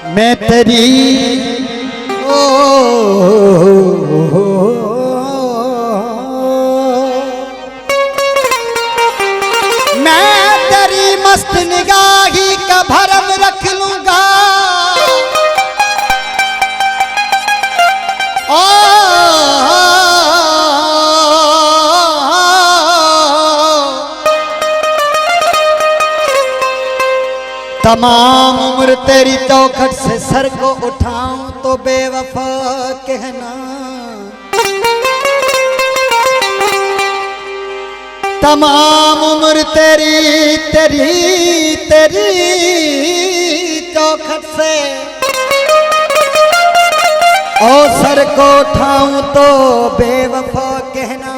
मैं तेरी मैं तेरी मस्त निगाही का भरम रख लूंगा। तमाम उम्र तेरी चौखट से सर को उठाऊं तो बेवफा कहना। तमाम उम्र तेरी तेरी तेरी चौखट से और सर को उठाऊं तो बेवफा कहना।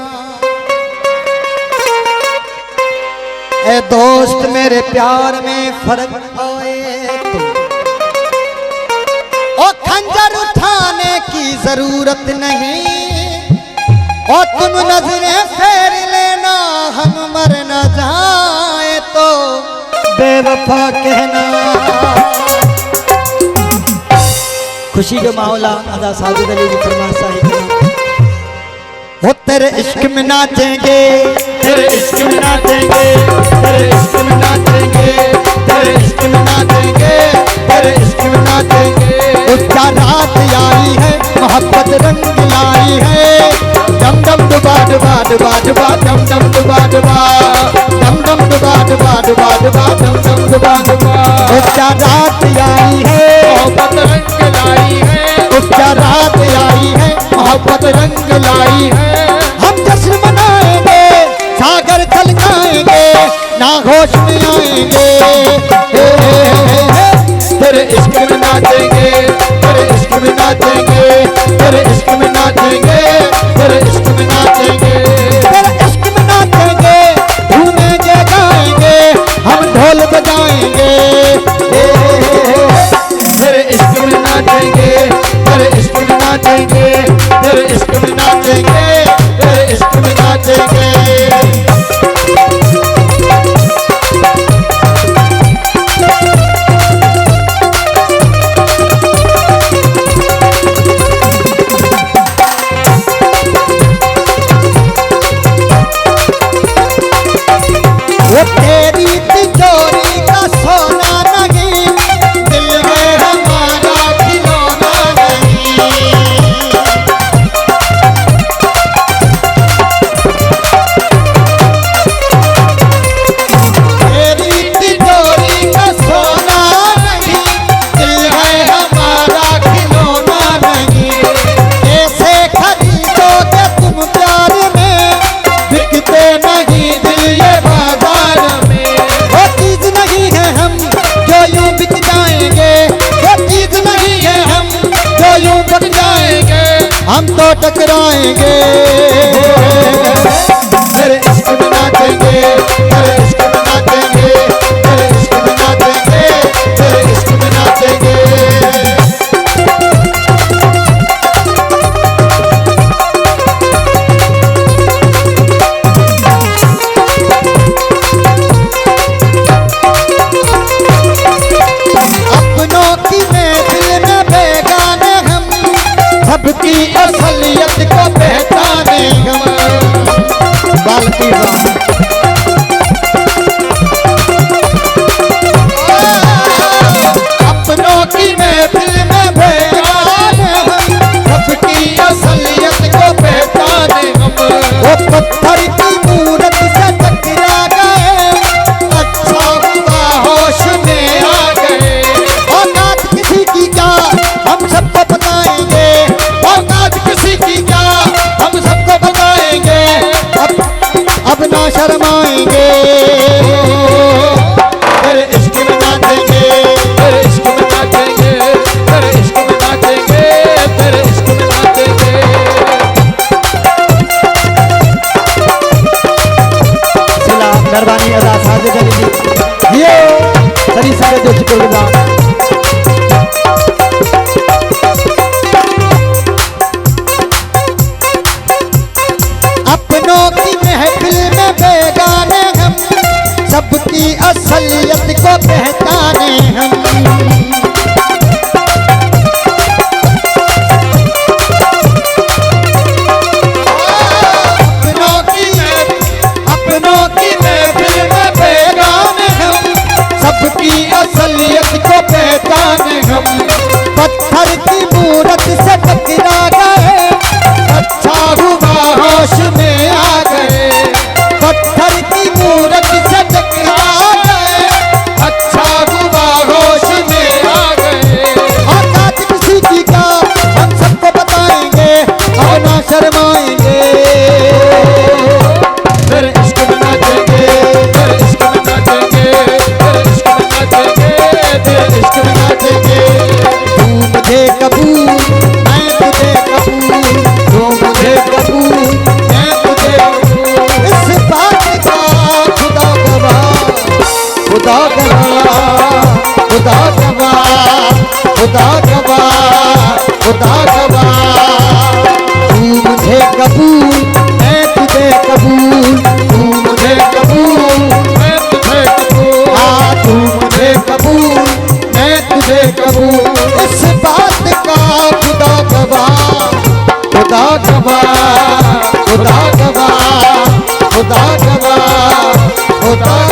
ए दोस्त मेरे प्यार में फर्क आए तो ओ खंजर उठाने की जरूरत नहीं। और तुम नजरें फेर लेना हम मर न जाए तो बेवफा कहना। खुशी के मामला अदा साजिद अली की फरमाइश है। वो तेरे इश्क में नाचेंगे, तेरे इश्क में नाचेंगे, तेरे इश्क में नाचेंगे, तेरे इश्क में नाचेंगे, तेरे इश्क में नाचेंगे। उसका रात आई है मोहब्बत रंग लाई है। डम डम डुबा डुबा डुबा डुबा डम डम डुबा डुबा डम डम डुबा डुबा डुबा डुबा डम डम डुबा डुबा। उसका रात आई है मोहब्बत रंग लाई है, उसका रात आई है मोहब्बत रंग लाई है। हम जश्न मनाएंगे, सागर छलकाएंगे, ना होश में आएंगे। तेरे इश्क में नाचेंगे, तेरे इश्क में नाचेंगे, तेरे इश्क में नाचेंगे, तेरे इश्क में नाचेंगे। तेरे इश्क में नाचेंगे, घूमेंगे गाएंगे, हम ढोल बजाएंगे। तेरे इश्क में नाचेंगे, तेरे इश्क में नाचेंगे, तेरे इश्क में नाचेंगे, तेरे इश्क में नाचेंगे। वो तेरी तिजोरी का सोना नहीं, दिल में हमारा खिलौना नहीं। तेरी तिजोरी का सोना नहीं, दिल है हमारा खिलौना नहीं। ऐसे खरीदोगे तुम प्यार में, बिकते नहीं दिल ये बाजार में। वो चीज नहीं है हम जो यूं बिक जाएंगे, वो चीज नहीं है हम जो यूं बिक जाएंगे, हम तो टकराएंगे। तेरे इश्क में नाचेंगे, तेरे इश्क में नाचेंगे, तेरे इश्क में नाचेंगे, तेरे इश्क में नाचेंगे। अपनों की महफिल में बेगाने हम, सबकी असलियत को पहचाने हम। बाल्टी अपनों की महफिल में बेगाने हम, सबकी असलियत को पहचाने हम। वो पत्थर की मूरत से टकरा गए, अच्छा हुआ होश में आ गए। औकात किसी की क्या हम सबको बताएंगे, औकात किसी की क्या हम सबको बताएंगे। अब ना शर्मा इस बात का खुदा गवाह, खुदा गवाह, खुदा गवाह, खुदा गवाह, खुदा